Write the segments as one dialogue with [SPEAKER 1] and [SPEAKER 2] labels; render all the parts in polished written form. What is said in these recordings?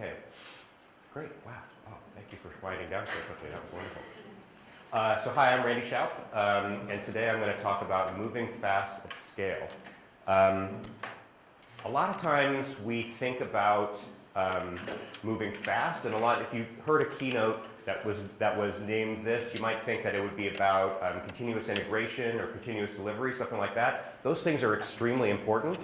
[SPEAKER 1] Okay, great. Wow. Oh, thank you for winding down so quickly. That was wonderful. So hi, I'm Randy Shoup, and today I'm going to talk about moving fast at scale. A lot of times we think about moving fast, and if you heard a keynote that was named this, you might think that it would be about continuous integration or continuous delivery, something like that. Those things are extremely important.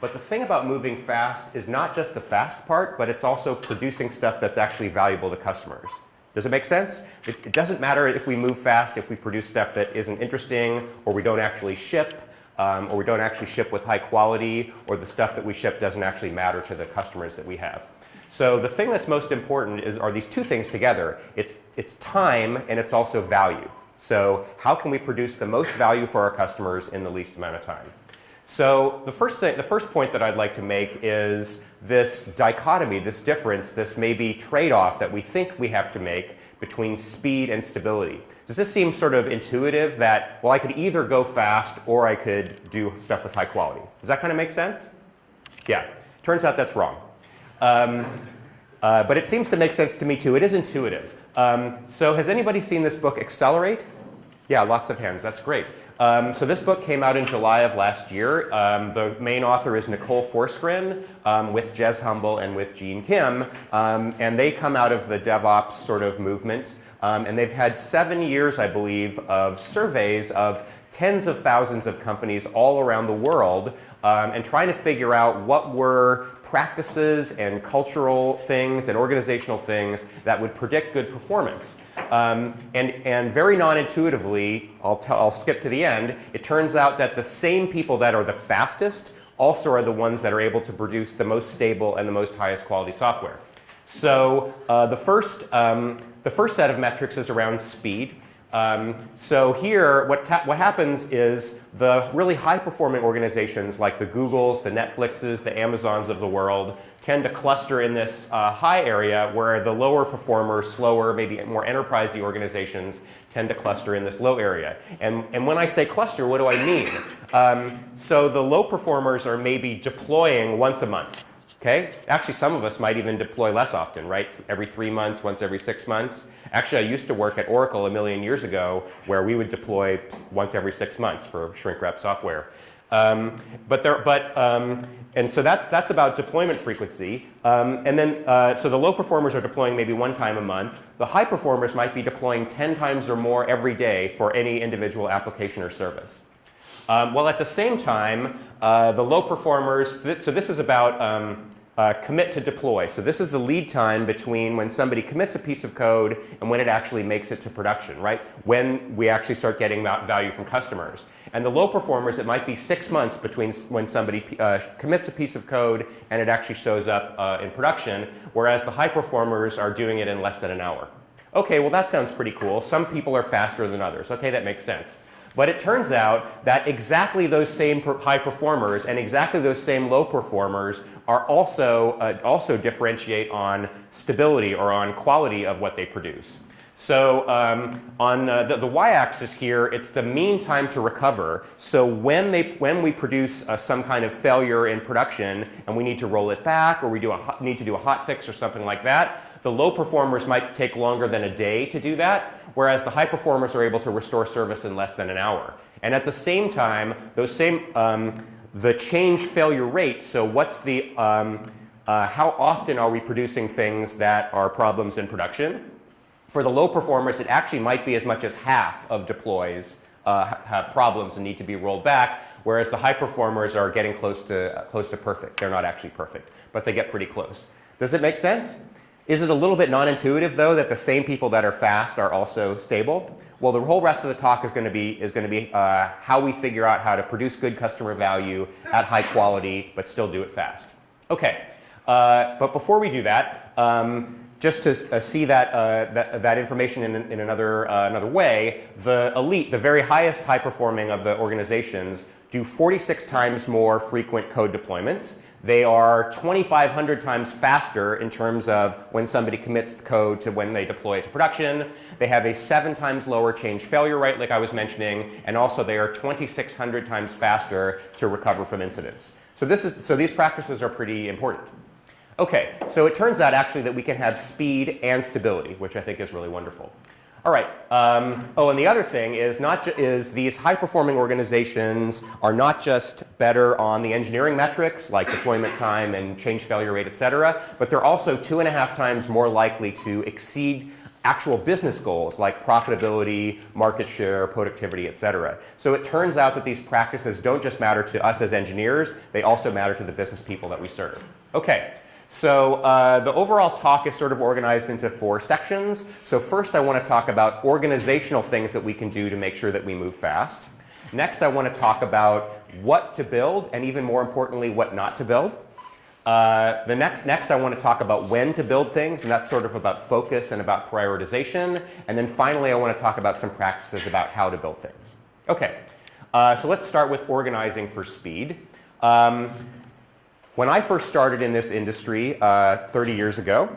[SPEAKER 1] But the thing about moving fast is not just the fast part, but it's also producing stuff that's actually valuable to customers. Does it make sense? It doesn't matter if we move fast, if we produce stuff that isn't interesting, or we don't actually ship, or we don't actually ship with high quality, or the stuff that we ship doesn't actually matter to the customers that we have. So the thing that's most important are these two things together. It's time and it's also value. So how can we produce the most value for our customers in the least amount of time? So the first point that I'd like to make is this dichotomy, this difference, this maybe trade-off that we think we have to make between speed and stability. Does this seem sort of intuitive that, well, I could either go fast or I could do stuff with high quality? Does that kind of make sense? Yeah. Turns out that's wrong. But it seems to make sense to me too. It is intuitive. So has anybody seen this book, Accelerate? Yeah, lots of hands. That's great. So this book came out in July of last year. The main author is Nicole Forsgren with Jez Humble and with Gene Kim. And they come out of the DevOps sort of movement. And they've had 7 years, I believe, of surveys of tens of thousands of companies all around the world and trying to figure out what were practices and cultural things and organizational things that would predict good performance. And very non-intuitively, I'll skip to the end, it turns out that the same people that are the fastest also are the ones that are able to produce the most stable and the most highest quality software. So the first set of metrics is around speed. So here, what happens is the really high-performing organizations like the Googles, the Netflixes, the Amazons of the world tend to cluster in this high area where the lower performers, slower, maybe more enterprisey organizations tend to cluster in this low area. And when I say cluster, what do I mean? So the low performers are maybe deploying once a month. Okay? Actually, some of us might even deploy less often, right? Every 3 months, once every 6 months. Actually, I used to work at Oracle a million years ago where we would deploy once every 6 months for shrink-wrap software. And so that's about deployment frequency. And then, so the low performers are deploying maybe 1 time a month. The high performers might be deploying 10 times or more every day for any individual application or service. Well, at the same time, the low performers, so this is about commit to deploy. So this is the lead time between when somebody commits a piece of code and when it actually makes it to production, right? When we actually start getting value from customers. And the low performers, it might be 6 months between when somebody commits a piece of code and it actually shows up in production, whereas the high performers are doing it in less than an hour. Okay, well that sounds pretty cool. Some people are faster than others. Okay, that makes sense. But it turns out that exactly those same high performers and exactly those same low performers are also differentiate on stability or on quality of what they produce. So on the y-axis here, it's the mean time to recover. So when we produce some kind of failure in production and we need to roll it back or we need to do a hot fix or something like that, the low performers might take longer than a day to do that, whereas the high performers are able to restore service in less than an hour. And at the same time, the change failure rate, so what's the, how often are we producing things that are problems in production? For the low performers, it actually might be as much as half of deploys have problems and need to be rolled back, whereas the high performers are getting close to perfect. They're not actually perfect, but they get pretty close. Does it make sense? Is it a little bit non-intuitive, though, that the same people that are fast are also stable? Well, the whole rest of the talk is going to be how we figure out how to produce good customer value at high quality, but still do it fast. Okay, but before we do that, just to see that information in another way, the elite, the very highest high-performing of the organizations, do 46 times more frequent code deployments. They are 2,500 times faster in terms of when somebody commits the code to when they deploy it to production. They have a 7 times lower change failure rate, like I was mentioning, and also they are 2,600 times faster to recover from incidents. So these practices are pretty important. Okay, so it turns out actually that we can have speed and stability, which I think is really wonderful. All right. Oh, and the other thing is these high-performing organizations are not just better on the engineering metrics like deployment time and change failure rate, et cetera, but they're also 2.5 times more likely to exceed actual business goals like profitability, market share, productivity, et cetera. So it turns out that these practices don't just matter to us as engineers, they also matter to the business people that we serve. Okay. So the overall talk is sort of organized into 4 sections. So first I want to talk about organizational things that we can do to make sure that we move fast. Next I want to talk about what to build and even more importantly what not to build. Next I want to talk about when to build things, and that's sort of about focus and about prioritization. And then finally I want to talk about some practices about how to build things. Okay, so let's start with organizing for speed. When I first started in this industry 30 years ago,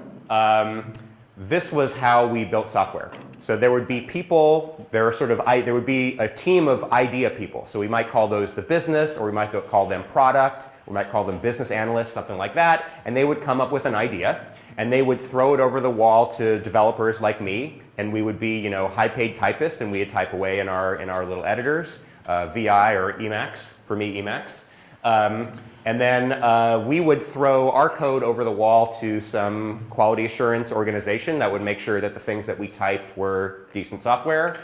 [SPEAKER 1] this was how we built software. So there would be people, there would be a team of idea people. So we might call those the business, or we might call them product, we might call them business analysts, something like that. And they would come up with an idea, and they would throw it over the wall to developers like me. And we would be, high-paid typists, and we'd type away in our little editors, VI or Emacs, for me Emacs. And then we would throw our code over the wall to some quality assurance organization that would make sure that the things that we typed were decent software,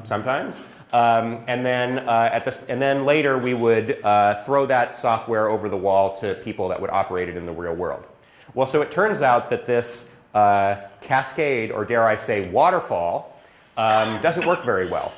[SPEAKER 1] sometimes. And then later we would throw that software over the wall to people that would operate it in the real world. Well, so it turns out that this cascade, or dare I say waterfall, doesn't work very well.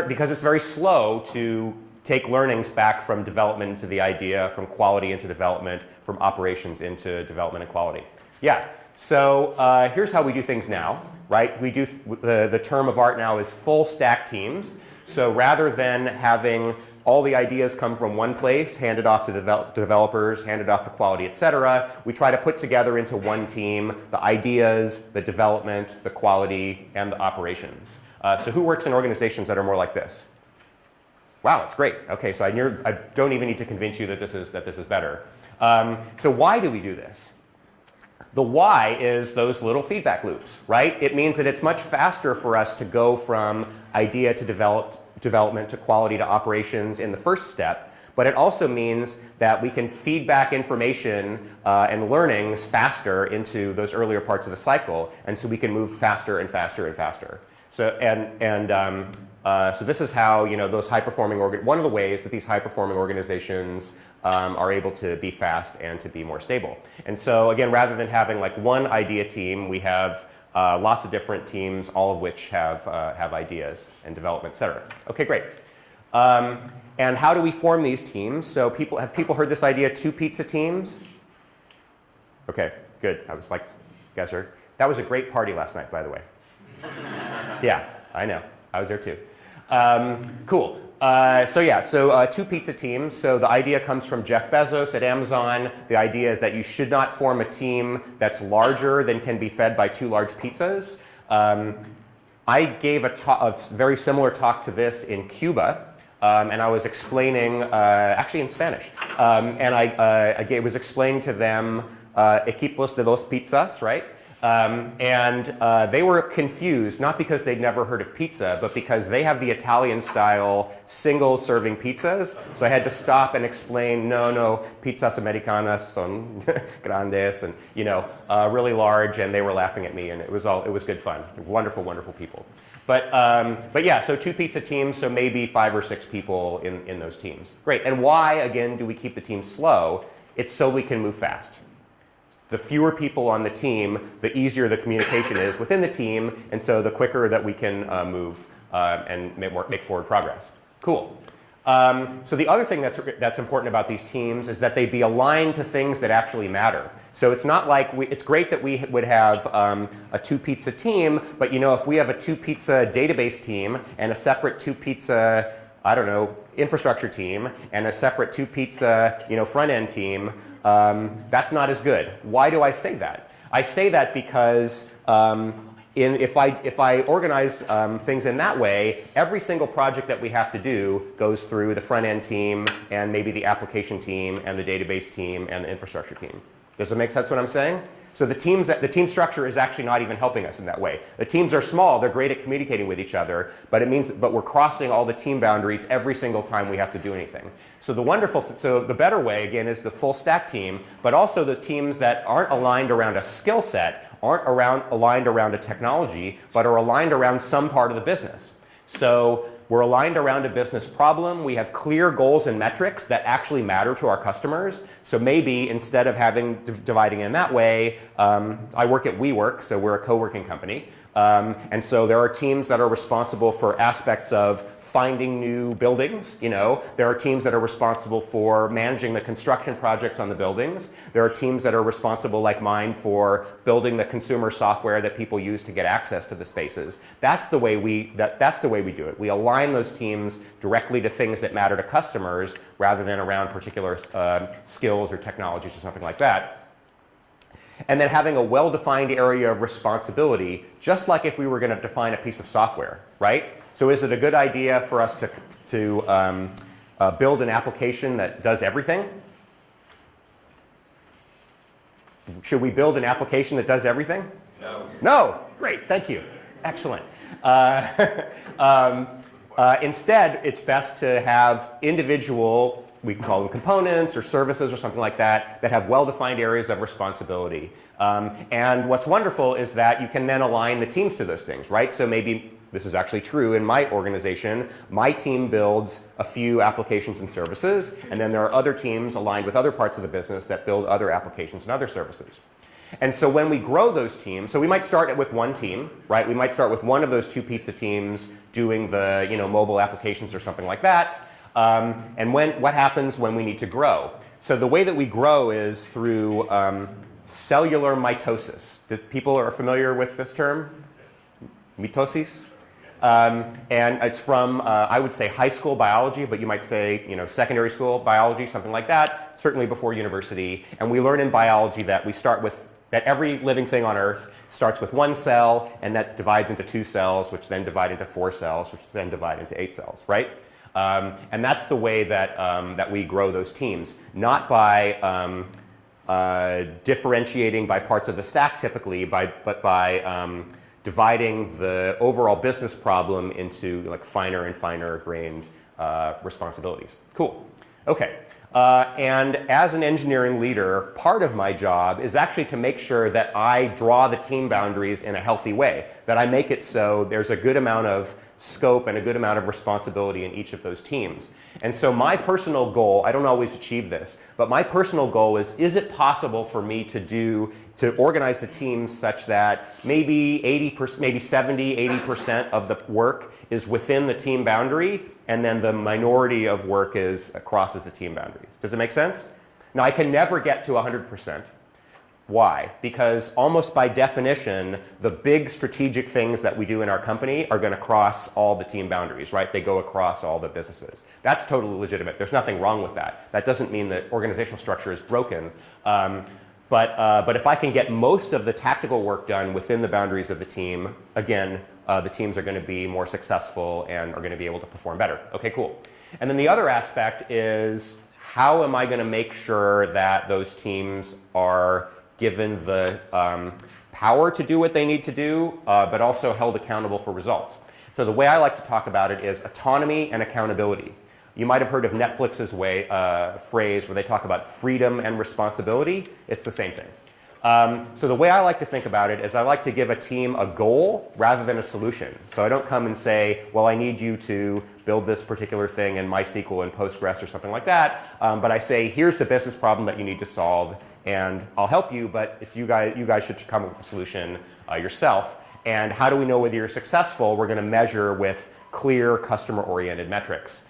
[SPEAKER 1] Because it's very slow to take learnings back from development into the idea, from quality into development, from operations into development and quality. Yeah, so here's how we do things now, right? We do the term of art now is full stack teams. So rather than having all the ideas come from one place, handed off to developers, handed off to quality, et cetera, we try to put together into one team the ideas, the development, the quality, and the operations. So who works in organizations that are more like this? Wow, that's great. Okay, so I don't even need to convince you that this is better. So why do we do this? The why is those little feedback loops, right? It means that it's much faster for us to go from idea to development to quality to operations in the first step, but it also means that we can feed back information and learnings faster into those earlier parts of the cycle, and so we can move faster and faster and faster. So so this is how those high-performing one of the ways that these high-performing organizations are able to be fast and to be more stable. And so again, rather than having like one idea team, we have lots of different teams, all of which have ideas and development, et cetera. Okay, great. And how do we form these teams? So have people heard this idea, 2 pizza teams? Okay, good. I was like, you guys heard? That was a great party last night, by the way. Yeah, I know. I was there too. Cool. So 2 pizza teams. So the idea comes from Jeff Bezos at Amazon. The idea is that you should not form a team that's larger than can be fed by 2 large pizzas. I gave a very similar talk to this in Cuba. And I was explaining, actually in Spanish, and I was explaining to them equipos de dos pizzas, right? They were confused, not because they'd never heard of pizza, but because they have the Italian-style single-serving pizzas. So I had to stop and explain, no, pizzas americanas son grandes, and really large, and they were laughing at me, and it was good fun. Wonderful, wonderful people. But yeah, so 2 pizza teams, so maybe 5 or 6 people in those teams. Great. And why, again, do we keep the team slow? It's so we can move fast. The fewer people on the team, the easier the communication is within the team, and so the quicker that we can move and make forward progress. Cool. So the other thing that's important about these teams is that they be aligned to things that actually matter. So it's not like it's great that we would have a 2 pizza team, but if we have a 2 pizza database team and a separate 2 pizza, I don't know, infrastructure team and a separate 2 pizza, front-end team, that's not as good. Why do I say that? I say that because if I organize things in that way, every single project that we have to do goes through the front-end team and maybe the application team and the database team and the infrastructure team. Does it make sense what I'm saying? So the team structure is actually not even helping us in that way. The teams are small, they're great at communicating with each other, but we're crossing all the team boundaries every single time we have to do anything. So the better way, again, is the full stack team, but also the teams that aren't aligned around a skill set, aren't aligned around a technology, but are aligned around some part of the business. So we're aligned around a business problem. We have clear goals and metrics that actually matter to our customers. So maybe instead of dividing in that way, I work at WeWork, so we're a co-working company. And so there are teams that are responsible for aspects of finding new buildings. There are teams that are responsible for managing the construction projects on the buildings. There are teams that are responsible, like mine, for building the consumer software that people use to get access to the spaces. That's the way we do it. We align those teams directly to things that matter to customers rather than around particular skills or technologies or something like that. And then having a well-defined area of responsibility, just like if we were going to define a piece of software, right? So is it a good idea for us to build an application that does everything? Should we build an application that does everything?
[SPEAKER 2] No.
[SPEAKER 1] No. Great. Thank you. Excellent. Instead, it's best to have individual, we can call them components or services or something like that, that have well-defined areas of responsibility. And what's wonderful is that you can then align the teams to those things, right? So maybe this is actually true in my organization. My team builds a few applications and services, and then there are other teams aligned with other parts of the business that build other applications and other services. And so when we grow those teams, so we might start with one team, right? We might start with one of those two pizza teams doing the mobile applications or something like that. And what happens when we need to grow? So the way that we grow is through cellular mitosis. People are familiar with this term? Mitosis? And it's from, I would say, high school biology, but you might say, secondary school biology, something like that, certainly before university. And we learn in biology that that every living thing on Earth starts with one cell, and that divides into 2 cells, which then divide into 4 cells, which then divide into 8 cells, right? And that's the way that we grow those teams, not by differentiating by parts of the stack typically, but by dividing the overall business problem into like finer and finer grained responsibilities. Cool. Okay. And as an engineering leader, part of my job is actually to make sure that I draw the team boundaries in a healthy way, that I make it so there's a good amount of scope and a good amount of responsibility in each of those teams. And so my personal goal, I don't always achieve this, but my personal goal is it possible for me to organize the teams such that maybe 80%, maybe 70, 80% of the work is within the team boundary, and then the minority of work crosses the team boundaries. Does it make sense? Now, I can never get to 100%. Why? Because almost by definition, the big strategic things that we do in our company are going to cross all the team boundaries, right? They go across all the businesses. That's totally legitimate. There's nothing wrong with that. That doesn't mean that organizational structure is broken. But if I can get most of the tactical work done within the boundaries of the team, again, the teams are going to be more successful and are going to be able to perform better. Okay, cool. And then the other aspect is, how am I going to make sure that those teams are given the power to do what they need to do, but also held accountable for results? So the way I like to talk about it is autonomy and accountability. You might have heard of Netflix's phrase where they talk about freedom and responsibility. It's the same thing. So the way I like to think about it is I like to give a team a goal rather than a solution. So I don't come and say, well, I need you to build this particular thing in MySQL and Postgres or something like that. But I say, here's the business problem that you need to solve, and I'll help you, but if you guys should come up with a solution yourself. And how do we know whether you're successful? We're going to measure with clear customer-oriented metrics.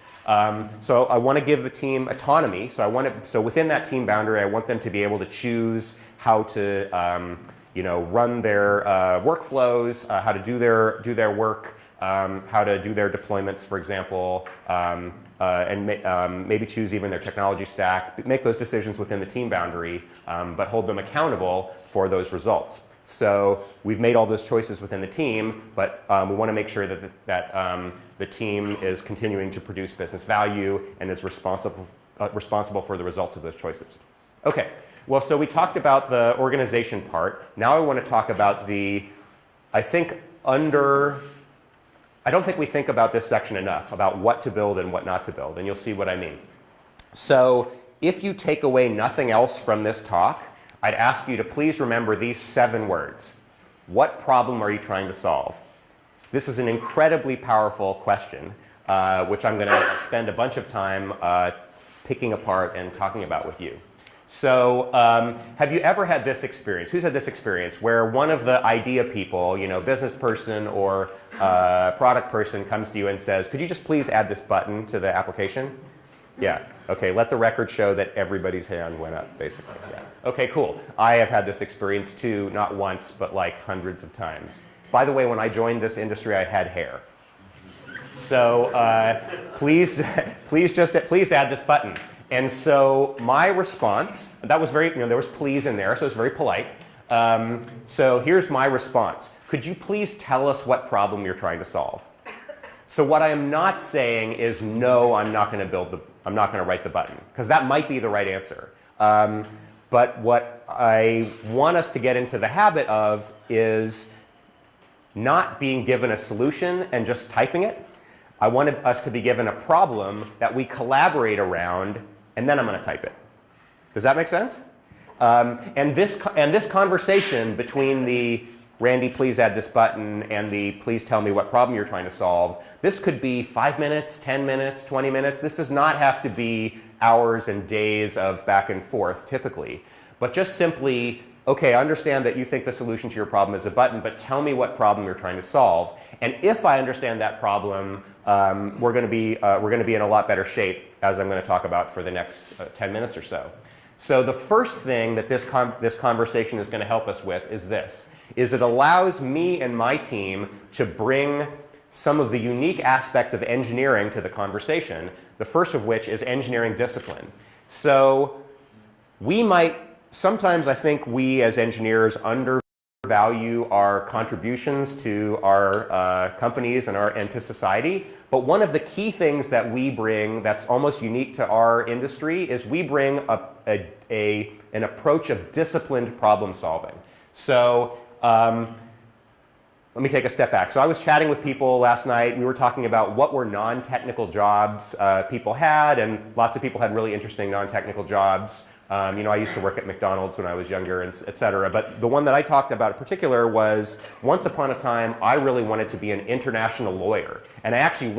[SPEAKER 1] So I want to give the team autonomy. So within that team boundary, I want them to be able to choose how to run their workflows, how to do their work, how to do their deployments, for example, and maybe choose even their technology stack. Make those decisions within the team boundary, but hold them accountable for those results. So we've made all those choices within the team, but we want to make sure that the team is continuing to produce business value and is responsible for the results of those choices. Okay, Well, so we talked about the organization part. Now I want to talk about the, I don't think we think about this section enough, about what to build and what not to build, and you'll see what I mean. So if you take away nothing else from this talk, I'd ask you to please remember these 7 words. What problem are you trying to solve? This is an incredibly powerful question, which I'm going to spend a bunch of time picking apart and talking about with you. So have you ever had this experience? Who's had this experience where one of the idea people, business person or product person comes to you and says, could you just please add this button to the application? Yeah. Okay, let the record show that everybody's hand went up, basically. Yeah. Okay, cool. I have had this experience too, not once, but like hundreds of times. By the way, when I joined this industry, I had hair. So please add this button. And so my response, that was very, there was please in there, so it's very polite. So here's my response. Could you please tell us what problem you're trying to solve? So what I am not saying is, no, I'm not going to write the button, because that might be the right answer. But what I want us to get into the habit of is not being given a solution and just typing it. I wanted us to be given a problem that we collaborate around, and then I'm going to type it. Does that make sense? And this conversation between the Randy, please add this button, and the please tell me what problem you're trying to solve, this could be 5 minutes, 10 minutes, 20 minutes. This does not have to be hours and days of back and forth, typically. But just simply, okay, I understand that you think the solution to your problem is a button, but tell me what problem you're trying to solve. And if I understand that problem, we're going to be in a lot better shape, as I'm going to talk about for the next 10 minutes or so. So the first thing that this conversation is going to help us with is this, is it allows me and my team to bring some of the unique aspects of engineering to the conversation, the first of which is engineering discipline. So sometimes I think we as engineers undervalue our contributions to our companies and to society. But one of the key things that we bring that's almost unique to our industry is we bring an approach of disciplined problem solving. So let me take a step back. So I was chatting with people last night. We were talking about what were non-technical jobs people had, and lots of people had really interesting non-technical jobs. I used to work at McDonald's when I was younger, et cetera. But the one that I talked about in particular was, once upon a time, I really wanted to be an international lawyer. And I actually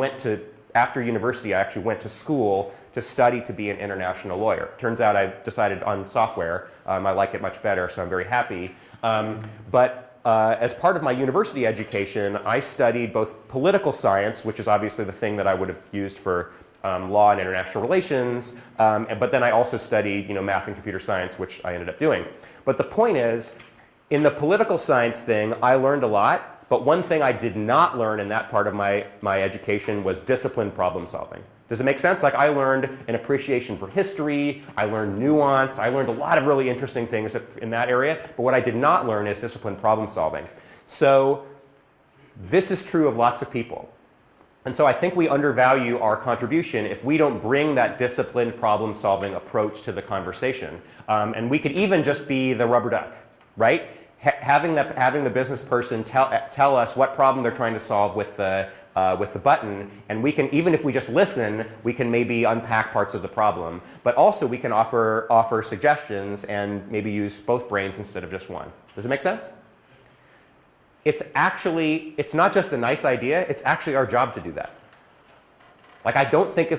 [SPEAKER 1] after university, I actually went to school to study to be an international lawyer. Turns out I decided on software. I like it much better, so I'm very happy. As part of my university education, I studied both political science, which is obviously the thing that I would have used for law and international relations, but then I also studied math and computer science, which I ended up doing. But the point is, in the political science thing, I learned a lot, but one thing I did not learn in that part of my education was disciplined problem solving. Does it make sense? Like, I learned an appreciation for history, I learned nuance, I learned a lot of really interesting things in that area, but what I did not learn is disciplined problem solving. So this is true of lots of people. And so I think we undervalue our contribution if we don't bring that disciplined problem-solving approach to the conversation. And we could even just be the rubber duck, right? Having the business person tell us what problem they're trying to solve with the button, and we can, even if we just listen, we can maybe unpack parts of the problem. But also we can offer suggestions and maybe use both brains instead of just one. Does it make sense? It's not just a nice idea, it's actually our job to do that. Like, I don't think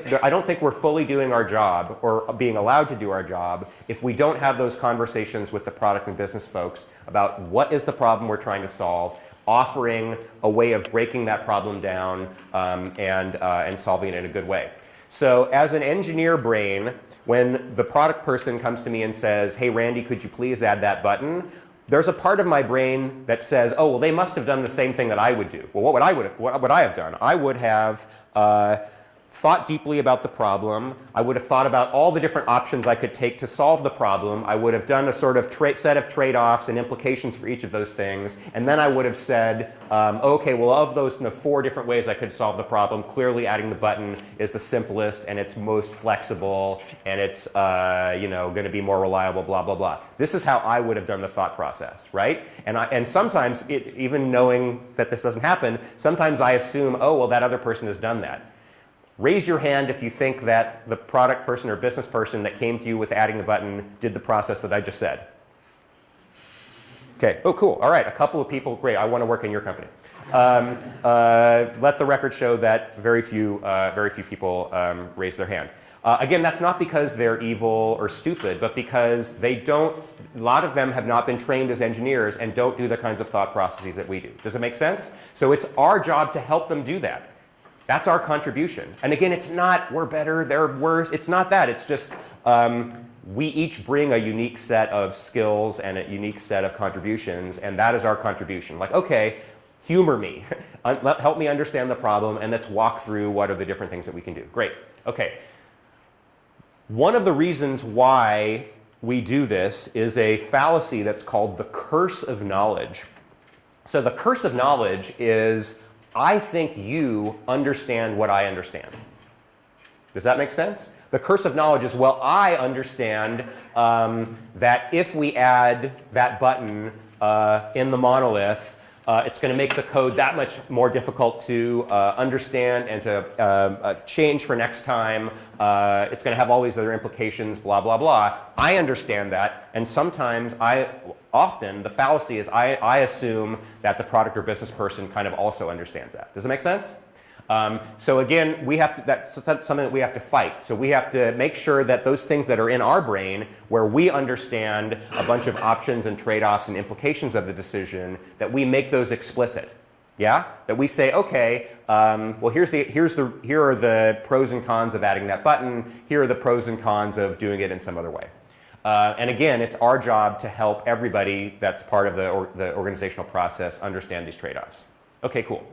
[SPEAKER 1] we're fully doing our job or being allowed to do our job if we don't have those conversations with the product and business folks about what is the problem we're trying to solve, offering a way of breaking that problem down and solving it in a good way. So as an engineer brain, when the product person comes to me and says, hey, Randy, could you please add that button? There's a part of my brain that says, oh, well, they must have done the same thing that I would do. Well, what would I have done? I would have thought deeply about the problem. I would have thought about all the different options I could take to solve the problem. I would have done a sort of set of trade-offs and implications for each of those things. And then I would have said, okay, well, of those 4 different ways I could solve the problem, clearly adding the button is the simplest and it's most flexible and it's going to be more reliable, blah, blah, blah. This is how I would have done the thought process, right? And sometimes, even knowing that this doesn't happen, sometimes I assume, oh, well, that other person has done that. Raise your hand if you think that the product person or business person that came to you with adding the button did the process that I just said. Okay, oh cool, all right, a couple of people, great, I want to work in your company. Let the record show that very few people raise their hand. Again, that's not because they're evil or stupid, but because they don't, a lot of them have not been trained as engineers and don't do the kinds of thought processes that we do. Does it make sense? So it's our job to help them do that. That's our contribution. And again, it's not we're better, they're worse. It's not that. It's just we each bring a unique set of skills and a unique set of contributions, and that is our contribution. Like, okay, humor me. Help me understand the problem, and let's walk through what are the different things that we can do. Great. Okay. One of the reasons why we do this is a fallacy that's called the curse of knowledge. So the curse of knowledge is, I think you understand what I understand. Does that make sense? The curse of knowledge is, well, I understand that if we add that button in the monolith, it's going to make the code that much more difficult to understand and to change for next time. It's going to have all these other implications, blah, blah, blah. I understand that, and sometimes often the fallacy is I assume that the product or business person kind of also understands that. Does it make sense? So again, that's something that we have to fight. So we have to make sure that those things that are in our brain, where we understand a bunch of options and trade-offs and implications of the decision, that we make those explicit. Yeah? That we say, okay, well, here are the pros and cons of adding that button. Here are the pros and cons of doing it in some other way. And again, it's our job to help everybody that's part of the organizational process understand these trade-offs. Okay, cool.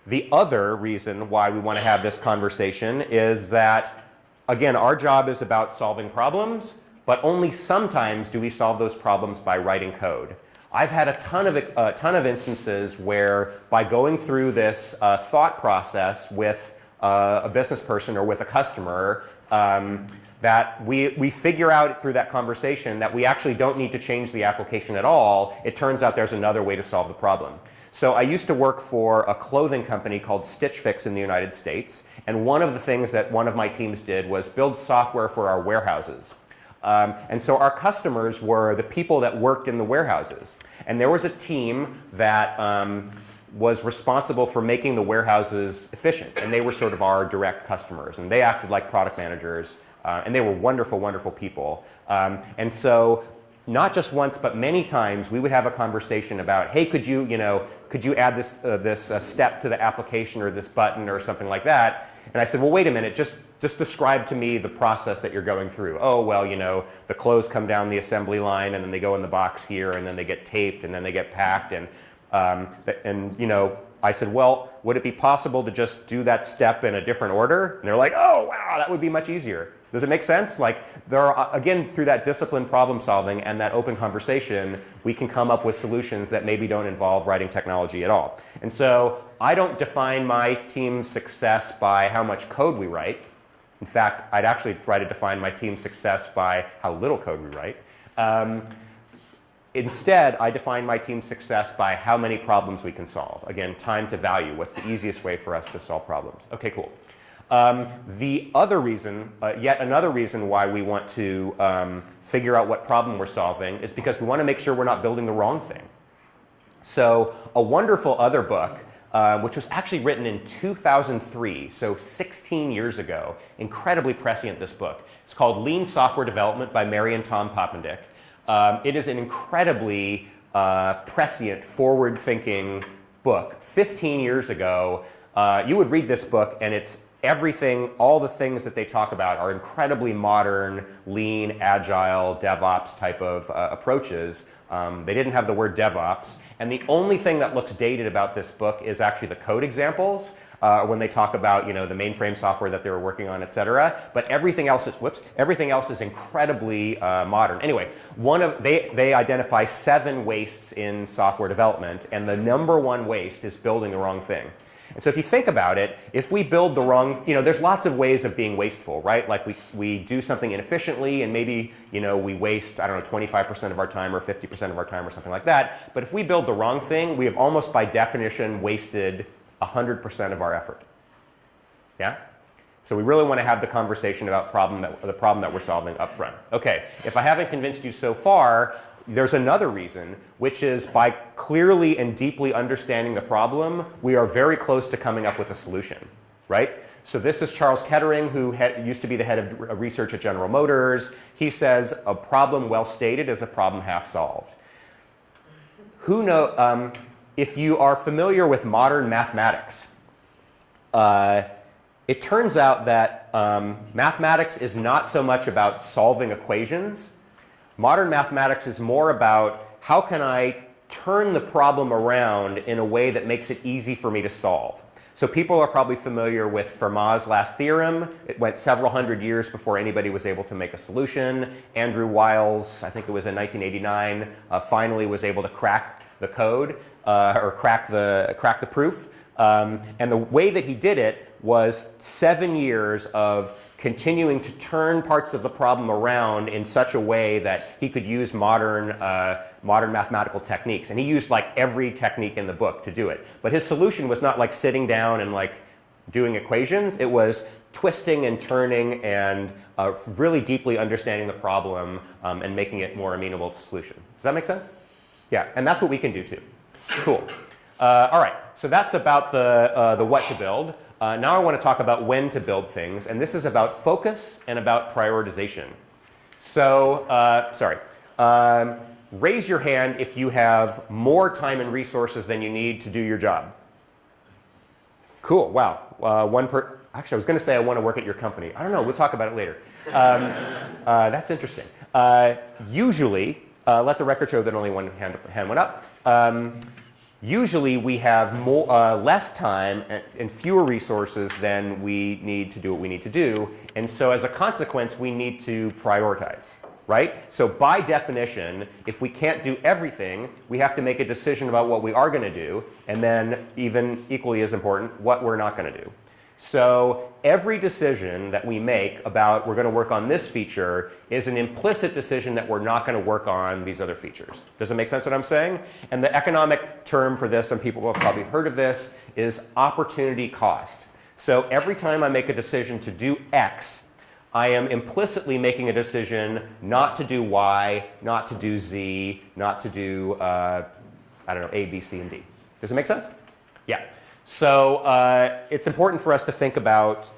[SPEAKER 1] The other reason why we want to have this conversation is that, again, our job is about solving problems, but only sometimes do we solve those problems by writing code. I've had a ton of instances where, by going through this thought process with a business person or with a customer, that we figure out through that conversation that we actually don't need to change the application at all. It turns out there's another way to solve the problem. So I used to work for a clothing company called Stitch Fix in the United States, and one of the things that one of my teams did was build software for our warehouses. And so our customers were the people that worked in the warehouses. And there was a team that was responsible for making the warehouses efficient, and they were sort of our direct customers, and they acted like product managers, and they were wonderful, wonderful people. And so not just once, but many times, we would have a conversation about, hey, could you add this step to the application or this button or something like that? And I said, well, wait a minute, just describe to me the process that you're going through. Oh, well, the clothes come down the assembly line, and then they go in the box here, and then they get taped, and then they get packed, and I said, well, would it be possible to just do that step in a different order? And they're like, oh, wow, that would be much easier. Does it make sense? Like, there are, again, through that disciplined problem solving and that open conversation, we can come up with solutions that maybe don't involve writing technology at all. And so I don't define my team's success by how much code we write. In fact, I'd actually try to define my team's success by how little code we write. Instead, I define my team's success by how many problems we can solve. Again, time to value. What's the easiest way for us to solve problems? Okay, cool. The other reason, yet another reason why we want to figure out what problem we're solving is because we want to make sure we're not building the wrong thing. So a wonderful other book, which was actually written in 2003, so 16 years ago, incredibly prescient, this book. It's called Lean Software Development by Mary and Tom Popendick. It is an incredibly prescient, forward-thinking book. 15 years ago, you would read this book and it's everything, all the things that they talk about are incredibly modern, lean, agile, DevOps type of approaches. They didn't have the word DevOps. And the only thing that looks dated about this book is actually the code examples when they talk about, you know, the mainframe software that they were working on, et cetera. But everything else is, everything else is incredibly modern. Anyway, they identify 7 wastes in software development, and the #1 waste is building the wrong thing. And so if you think about it, if we build the wrong, you know, there's lots of ways of being wasteful, right? Like we do something inefficiently and maybe, you know, we waste, I don't know, 25% of our time or 50% of our time or something like that. But if we build the wrong thing, we have almost by definition wasted 100% of our effort. Yeah? So we really want to have the conversation about the problem that we're solving up front. Okay, if I haven't convinced you so far, there's another reason, which is by clearly and deeply understanding the problem, we are very close to coming up with a solution, right? So this is Charles Kettering, who used to be the head of research at General Motors. He says, a problem well stated is a problem half solved. If you are familiar with modern mathematics, it turns out that mathematics is not so much about solving equations. Modern mathematics is more about how can I turn the problem around in a way that makes it easy for me to solve. So people are probably familiar with Fermat's last theorem. It went several hundred years before anybody was able to make a solution. Andrew Wiles, I think it was in 1989, finally was able to crack the code or crack the proof. And the way that he did it was 7 years of continuing to turn parts of the problem around in such a way that he could use modern mathematical techniques. And he used like every technique in the book to do it. But his solution was not like sitting down and like doing equations. It was twisting and turning and really deeply understanding the problem and making it more amenable to solution. Does that make sense? Yeah, and that's what we can do too. Cool. All right, so that's about the what to build. Now I want to talk about when to build things, and this is about focus and about prioritization. So, raise your hand if you have more time and resources than you need to do your job. Cool, wow. Actually, I was going to say I want to work at your company. I don't know, we'll talk about it later. That's interesting. Usually, let the record show that only one hand went up. Usually we have less time and fewer resources than we need to do what we need to do. And so as a consequence, we need to prioritize, right? So by definition, if we can't do everything, we have to make a decision about what we are going to do. And then even equally as important, what we're not going to do. So every decision that we make about we're going to work on this feature is an implicit decision that we're not going to work on these other features. Does it make sense what I'm saying? And the economic term for this, and people have probably heard of this, is opportunity cost. So every time I make a decision to do X, I am implicitly making a decision not to do Y, not to do Z, not to do, I don't know, A, B, C, and D. Does it make sense? Yeah. So it's important for us to think about,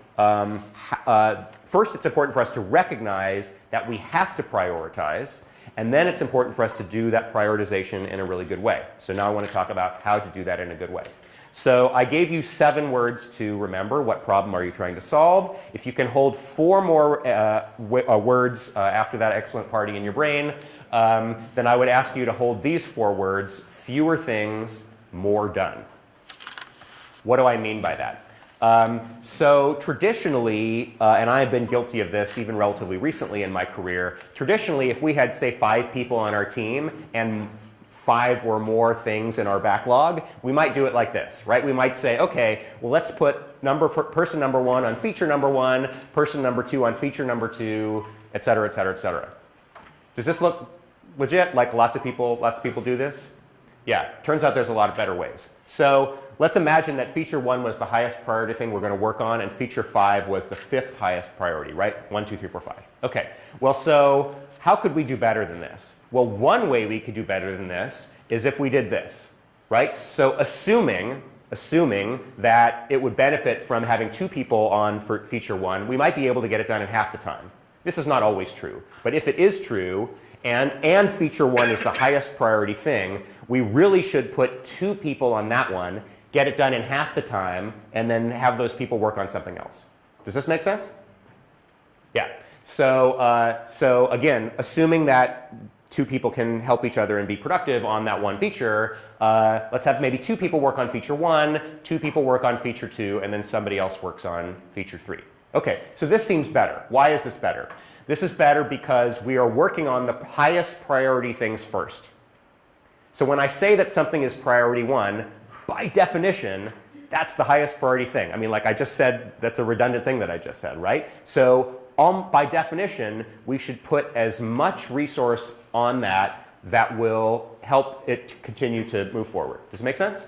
[SPEAKER 1] first it's important for us to recognize that we have to prioritize, and then it's important for us to do that prioritization in a really good way. So now I want to talk about how to do that in a good way. So I gave you 7 words to remember. What problem are you trying to solve? If you can hold 4 more words after that excellent party in your brain, then I would ask you to hold these 4 words: fewer things, more done. What do I mean by that? So traditionally, and I have been guilty of this even relatively recently in my career, traditionally if we had, say, 5 people on our team and 5 or more things in our backlog, we might do it like this, right? We might say, okay, well, let's put person number 1 on feature number 1, person number 2 on feature number 2, et cetera, et cetera, et cetera. Does this look legit? Like lots of people do this? Yeah, turns out there's a lot of better ways. So let's imagine that feature 1 was the highest priority thing we're going to work on, and feature 5 was the 5th highest priority, right? 1, 2, 3, 4, 5. Okay, well, so how could we do better than this? Well, one way we could do better than this is if we did this, right? So assuming that it would benefit from having 2 people on for feature 1, we might be able to get it done in half the time. This is not always true, but if it is true, and feature 1 is the highest priority thing, we really should put 2 people on that one, get it done in half the time, and then have those people work on something else. Does this make sense? Yeah. So again, assuming that two people can help each other and be productive on that one feature. Let's have maybe 2 people work on feature 1, 2 people work on feature 2, and then somebody else works on feature 3. Okay, so this seems better. Why is this better? This is better because we are working on the highest priority things first. So when I say that something is priority 1, by definition, that's the highest priority thing. I mean, like I just said, that's a redundant thing that I just said, right? So by definition, we should put as much resource on that will help it to continue to move forward. Does it make sense?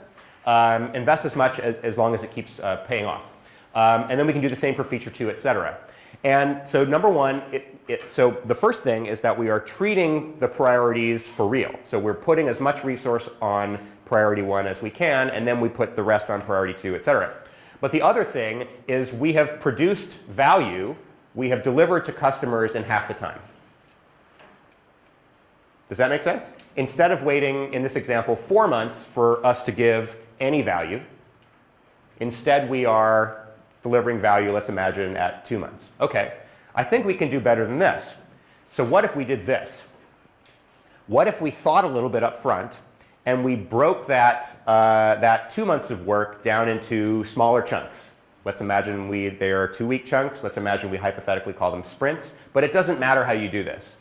[SPEAKER 1] Invest as much as long as it keeps paying off. And then we can do the same for feature 2, et cetera. And so number one, so the first thing is that we are treating the priorities for real. So we're putting as much resource on priority 1 as we can, and then we put the rest on priority 2, et cetera. But the other thing is we have produced value, we have delivered to customers in half the time. Does that make sense? Instead of waiting, in this example, 4 months for us to give any value, instead we are delivering value, let's imagine, at 2 months. OK, I think we can do better than this. So what if we did this? What if we thought a little bit up front and we broke that 2 months of work down into smaller chunks? Let's imagine they are 2-week chunks. Let's imagine we hypothetically call them sprints. But it doesn't matter how you do this.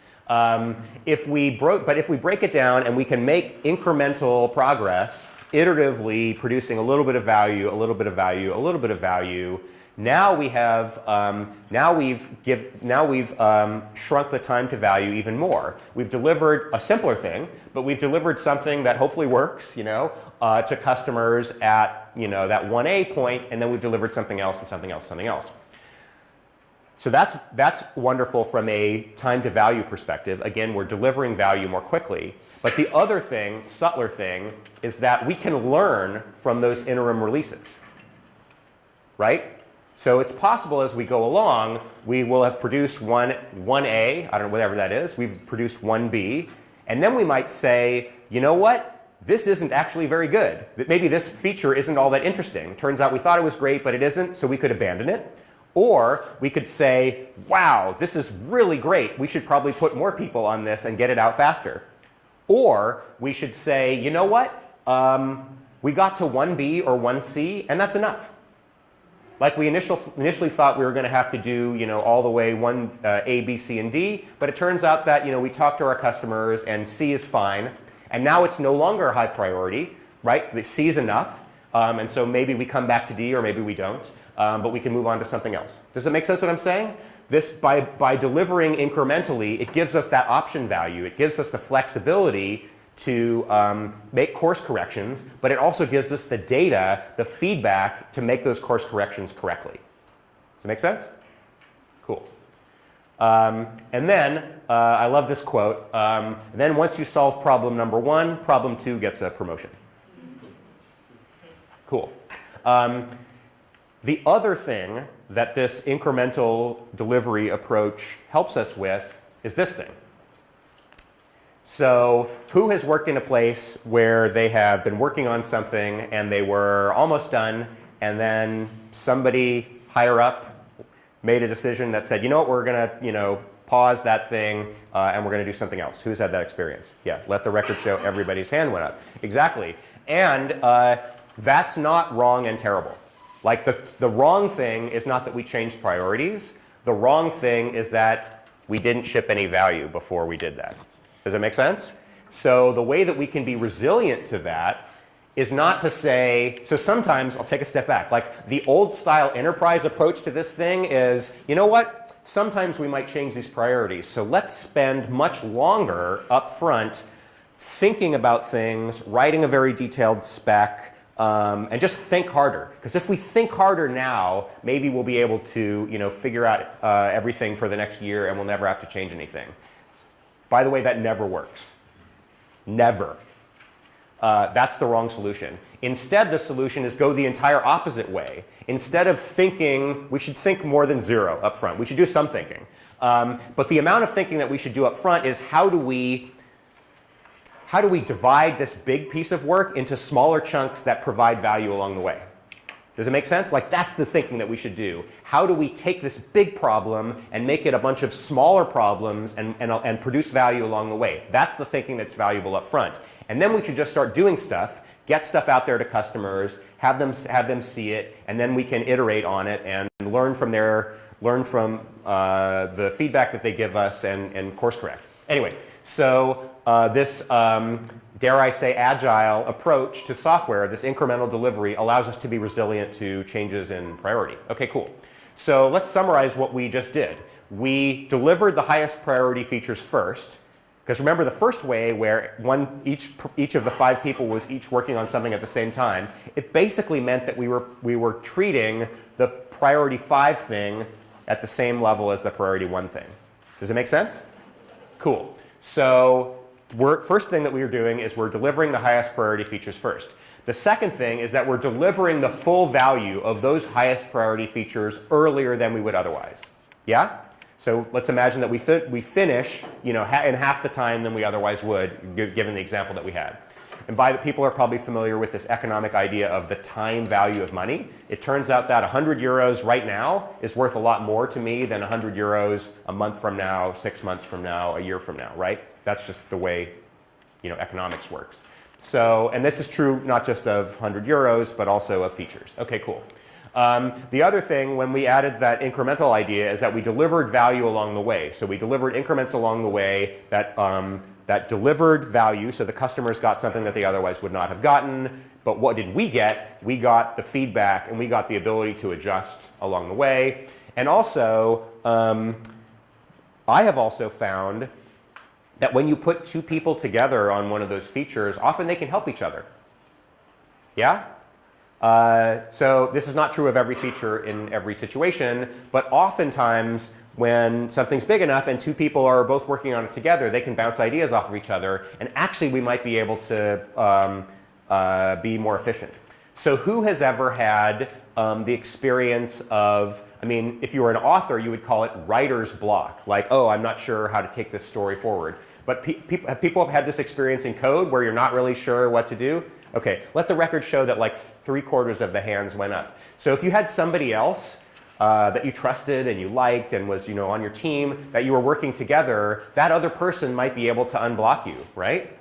[SPEAKER 1] If we break it down and we can make incremental progress, iteratively producing a little bit of value, a little bit of value, a little bit of value, now we've shrunk the time to value even more. We've delivered a simpler thing, but we've delivered something that hopefully works, to customers at that 1A point, and then we've delivered something else and something else, something else. So that's wonderful from a time to value perspective. Again, we're delivering value more quickly. But the other thing, subtler thing, is that we can learn from those interim releases, right? So it's possible as we go along, we will have produced 1A, I don't know, whatever that is. We've produced 1B. And then we might say, you know what? This isn't actually very good. Maybe this feature isn't all that interesting. Turns out we thought it was great, but it isn't, so we could abandon it. Or we could say, wow, this is really great. We should probably put more people on this and get it out faster. Or we should say, you know what? We got to 1B or 1C, and that's enough. Like we initially thought we were going to have to do all the way A, B, C, and D. But it turns out that we talked to our customers, and C is fine. And now it's no longer a high priority, right? The C is enough. And so maybe we come back to D, or maybe we don't. But we can move on to something else. Does it make sense what I'm saying? This, by delivering incrementally, it gives us that option value. It gives us the flexibility to make course corrections, but it also gives us the data, the feedback to make those course corrections correctly. Does it make sense? Cool. And then, I love this quote, then once you solve problem number 1, problem 2 gets a promotion. Cool. The other thing that this incremental delivery approach helps us with is this thing. So who has worked in a place where they have been working on something and they were almost done, and then somebody higher up made a decision that said, you know what, we're going to pause that thing and we're going to do something else? Who's had that experience? Yeah, let the record show everybody's hand went up. Exactly. And that's not wrong and terrible. Like the wrong thing is not that we changed priorities. The wrong thing is that we didn't ship any value before we did that. Does that make sense? So the way that we can be resilient to that is not to say, so sometimes I'll take a step back. Like the old style enterprise approach to this thing is, you know what? Sometimes we might change these priorities. So let's spend much longer up front thinking about things, writing a very detailed spec, and just think harder. Because if we think harder now, maybe we'll be able to figure out everything for the next year and we'll never have to change anything. By the way, that never works. Never. That's the wrong solution. Instead, the solution is go the entire opposite way. Instead of thinking, we should think more than 0 up front. We should do some thinking. But the amount of thinking that we should do up front is how do we divide this big piece of work into smaller chunks that provide value along the way? Does it make sense? Like, that's the thinking that we should do. How do we take this big problem and make it a bunch of smaller problems and produce value along the way? That's the thinking that's valuable up front. And then we should just start doing stuff, get stuff out there to customers, have them see it, and then we can iterate on it and learn from the feedback that they give us and course correct. Anyway, so this dare I say, agile approach to software, this incremental delivery, allows us to be resilient to changes in priority. Okay, cool. So let's summarize what we just did. We delivered the highest priority features first, because remember the first way where each of the 5 people was each working on something at the same time, it basically meant that we were treating the priority 5 thing at the same level as the priority 1 thing. Does it make sense? Cool. So first thing that we are doing is we're delivering the highest priority features first. The second thing is that we're delivering the full value of those highest priority features earlier than we would otherwise. Yeah? So let's imagine that we finish, in half the time than we otherwise would, given the example that we had. And people are probably familiar with this economic idea of the time value of money. It turns out that 100 euros right now is worth a lot more to me than 100 euros a month from now, 6 months from now, a year from now, right? That's just the way, economics works. So, and this is true not just of 100 euros, but also of features. Okay, cool. The other thing, when we added that incremental idea, is that we delivered value along the way. So we delivered increments along the way that delivered value, so the customers got something that they otherwise would not have gotten. But what did we get? We got the feedback, and we got the ability to adjust along the way. And also, I have also found that when you put 2 people together on one of those features, often they can help each other. Yeah? So this is not true of every feature in every situation, but oftentimes when something's big enough and 2 people are both working on it together, they can bounce ideas off of each other, and actually we might be able to be more efficient. So who has ever had the experience of, if you were an author, you would call it writer's block. Like, oh, I'm not sure how to take this story forward. But have people had this experience in code where you're not really sure what to do? Okay, let the record show that like 3/4 of the hands went up. So if you had somebody else that you trusted and you liked and was on your team, that you were working together, that other person might be able to unblock you, right?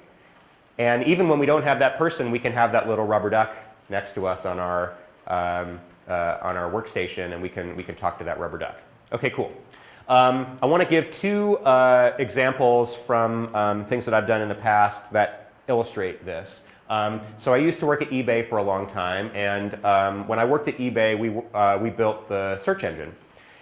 [SPEAKER 1] And even when we don't have that person, we can have that little rubber duck next to us on our workstation, and we can talk to that rubber duck. Okay, cool. I want to give 2 examples from things that I've done in the past that illustrate this. So I used to work at eBay for a long time, and when I worked at eBay, we built the search engine.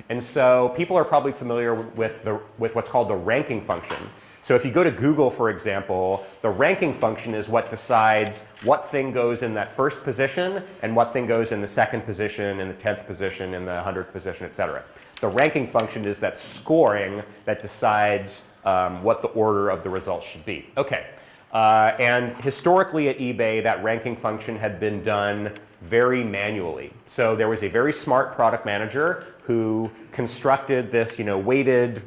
[SPEAKER 1] And so people are probably familiar with what's called the ranking function. So if you go to Google, for example, the ranking function is what decides what thing goes in that first position and what thing goes in the second position, in the 10th position, in the 100th position, etc. The ranking function is that scoring that decides what the order of the results should be. Okay. And historically at eBay, that ranking function had been done very manually. So there was a very smart product manager who constructed this, weighted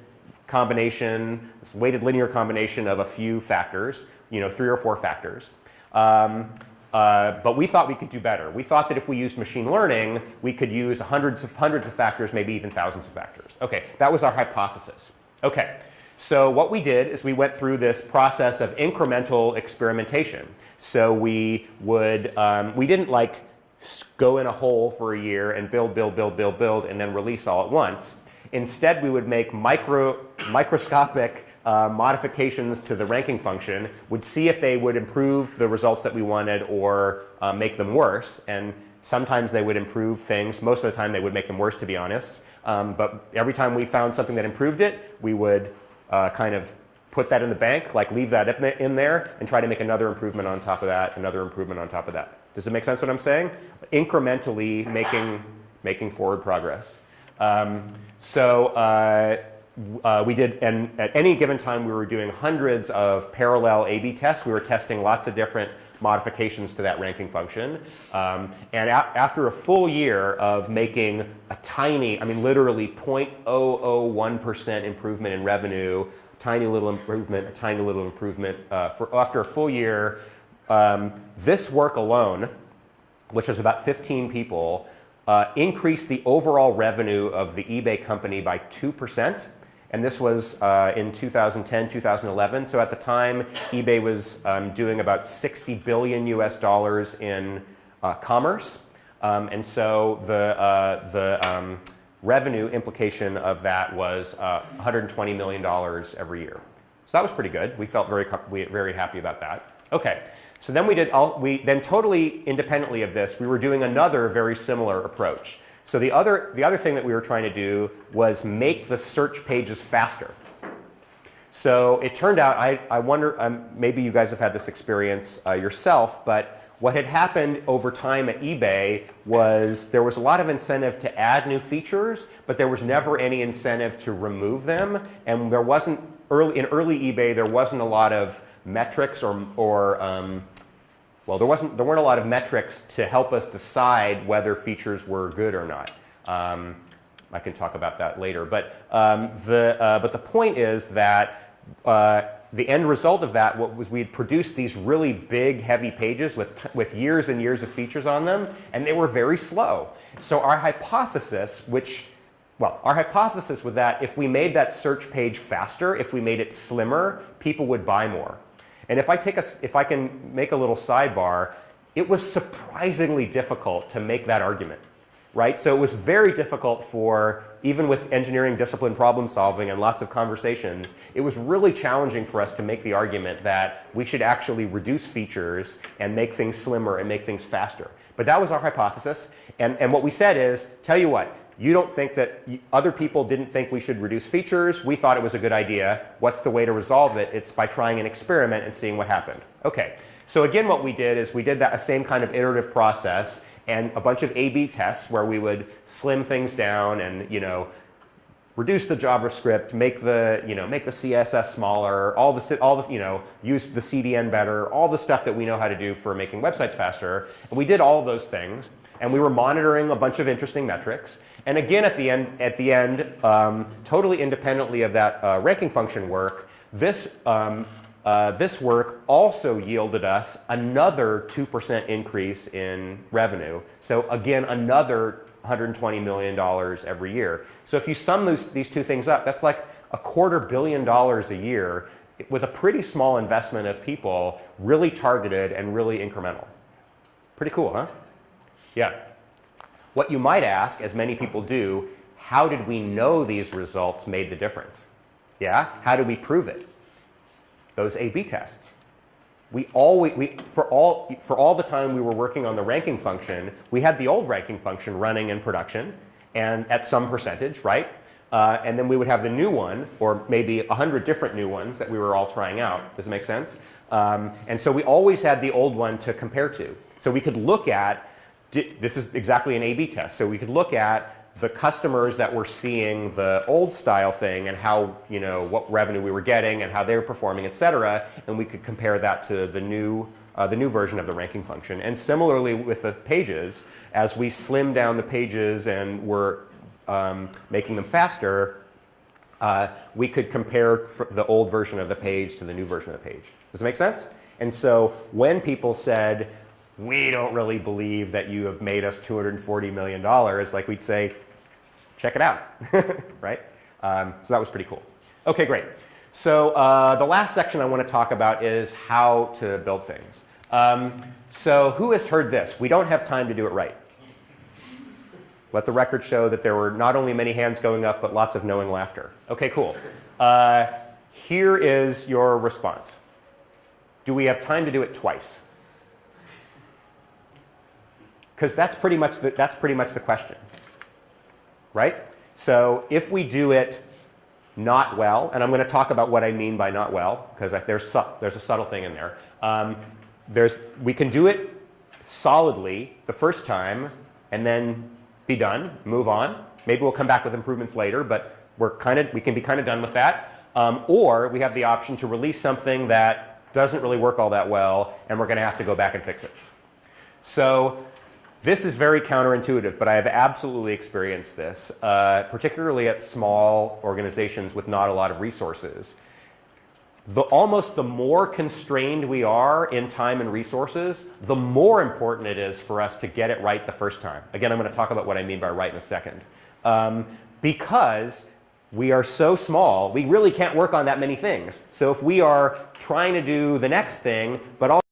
[SPEAKER 1] combination, this weighted linear combination of a few factors, 3 or 4 factors. But we thought we could do better. We thought that if we used machine learning, we could use hundreds of factors, maybe even thousands of factors. Okay, that was our hypothesis. Okay. So what we did is we went through this process of incremental experimentation. So we didn't like go in a hole for a year and build, and then release all at once. Instead, we would make microscopic modifications to the ranking function, would see if they would improve the results that we wanted or make them worse. And sometimes they would improve things. Most of the time, they would make them worse, to be honest. But every time we found something that improved it, we would kind of put that in the bank, like leave that in there, and try to make another improvement on top of that, another improvement on top of that. Does it make sense what I'm saying? Incrementally making forward progress. We did, and at any given time we were doing hundreds of parallel A/B tests. We were testing lots of different modifications to that ranking function. And after a full year of making a tiny, literally 0.001% improvement in revenue, tiny little improvement, after a full year, this work alone, which was about 15 people, increased the overall revenue of the eBay company by 2%. And this was in 2010, 2011. So at the time, eBay was doing about 60 billion US dollars in commerce. And so the revenue implication of that was $120 million every year. So that was pretty good. We felt very happy about that. Okay, so then then totally independently of this, we were doing another very similar approach. So the other thing that we were trying to do was make the search pages faster. So it turned out, I wonder, maybe you guys have had this experience yourself, but what had happened over time at eBay was there was a lot of incentive to add new features, but there was never any incentive to remove them. And there wasn't, in early eBay, there wasn't a lot of metrics well, there weren't a lot of metrics to help us decide whether features were good or not. I can talk about that later. But the point is that the end result of that was we had produced these really big, heavy pages with years and years of features on them, and they were very slow. So our hypothesis, was that if we made that search page faster, if we made it slimmer, people would buy more. And if I can make a little sidebar, it was surprisingly difficult to make that argument, right? So it was very difficult even with engineering discipline problem solving and lots of conversations, it was really challenging for us to make the argument that we should actually reduce features and make things slimmer and make things faster. But that was our hypothesis. And what we said is, tell you what, you don't think that other people didn't think we should reduce features. We thought it was a good idea. What's the way to resolve it? It's by trying an experiment and seeing what happened. OK, so again, what we did is we did that same kind of iterative process and a bunch of A/B tests where we would slim things down and reduce the JavaScript, make the CSS smaller, use the CDN better, all the stuff that we know how to do for making websites faster. And we did all of those things, and we were monitoring a bunch of interesting metrics. And again, at the end, totally independently of that ranking function work, this work also yielded us another 2% increase in revenue. So again, another $120 million every year. So if you sum these two things up, that's like $250 million a year with a pretty small investment of people, really targeted and really incremental. Pretty cool, huh? Yeah. What you might ask, as many people do, how did we know these results made the difference? Yeah? How did we prove it? Those A/B tests. For all the time we were working on the ranking function, we had the old ranking function running in production, and at some percentage, right? And then we would have the new one, or maybe 100 different new ones that we were all trying out. Does it make sense? And so we always had the old one to compare to. So we could look at, this is exactly an A/B test, so we could look at the customers that were seeing the old style thing and how, what revenue we were getting and how they were performing, et cetera, and we could compare that to the new version of the ranking function. And similarly with the pages, as we slimmed down the pages and were making them faster, we could compare the old version of the page to the new version of the page. Does it make sense? And so when people said, we don't really believe that you have made us $240 million, like we'd say, check it out, right? So that was pretty cool. OK, great. So the last section I want to talk about is how to build things. So who has heard this? We don't have time to do it right. Let the record show that there were not only many hands going up, but lots of knowing laughter. OK, cool. Here is your response. Do we have time to do it twice? Because that's pretty much the question, right? So if we do it not well, and I'm going to talk about what I mean by not well, because there's a subtle thing in there. We can do it solidly the first time and then be done, move on. Maybe we'll come back with improvements later, but we can be kind of done with that. Or we have the option to release something that doesn't really work all that well, and we're going to have to go back and fix it. So this is very counterintuitive, but I have absolutely experienced this, particularly at small organizations with not a lot of resources. almost the more constrained we are in time and resources, the more important it is for us to get it right the first time. Again, I'm going to talk about what I mean by right in a second. Because we are so small, we really can't work on that many things. So if we are trying to do the next thing, but also